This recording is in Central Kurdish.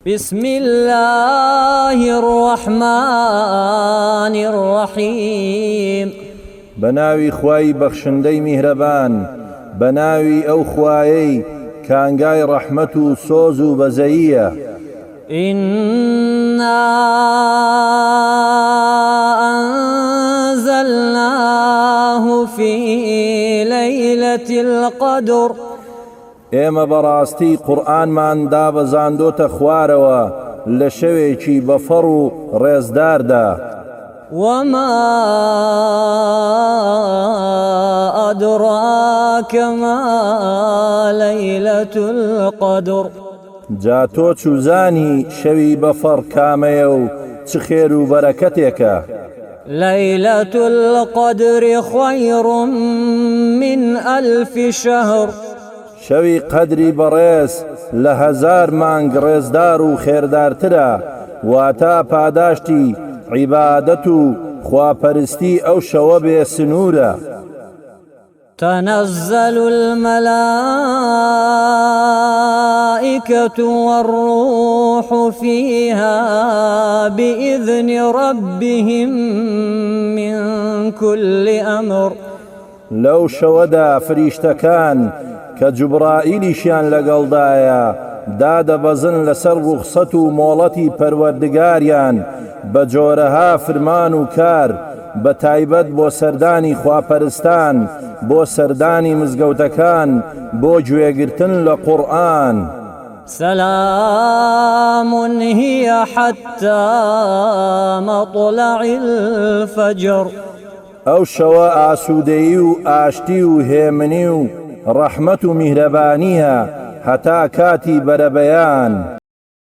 بسم الله الرحمن الرحيم بناوي خواي بخشندي مهربان بناوي أو خواي كانغاي رحمة سوزو بزيية إنا أنزلناه في ليلة القدر ئێمە بەڕاستی قورئانمان دابەزاندۆتە خوارەوە لە شەوێکی بەفەڕ و ڕێزداردا وما أدراك ما ليلة القدر جا تۆ چوزانی شەوی بەفەڕ کامەیە و چ خێر و بەرەکەتێکە ليلة القدر خير من 1000 شهر شەوی قەدری بەڕێز لە 1000 مانگ ڕێزدار و خێردارترە واتە پاداشتی عیبادەت و خواپەرستی ئەو شەوە بێ سنوورە تنزل الملائكة والروح فيها بإذن ربهم من كل أمر لەو شەوەدا فریشتەکان کە جوبرائیلیشیان لەگەڵدایە دادەبەزن لەسەر ڕوخسەت و مۆڵەتی پەروەردگاریان بە جۆرەها فرمان و کار بە تایبەت بۆ سەردانی خواپەرستان بۆ سەردانی مزگەوتەکان بۆ گوێگرتن لە قورئان سلام هي حتى مطلع الفجر ئەو شەوە ئاسوودەیی و ئاشتی و هێمنی و ڕەحمەت و میهرەبانیە هەتا کاتی بەرەبەیان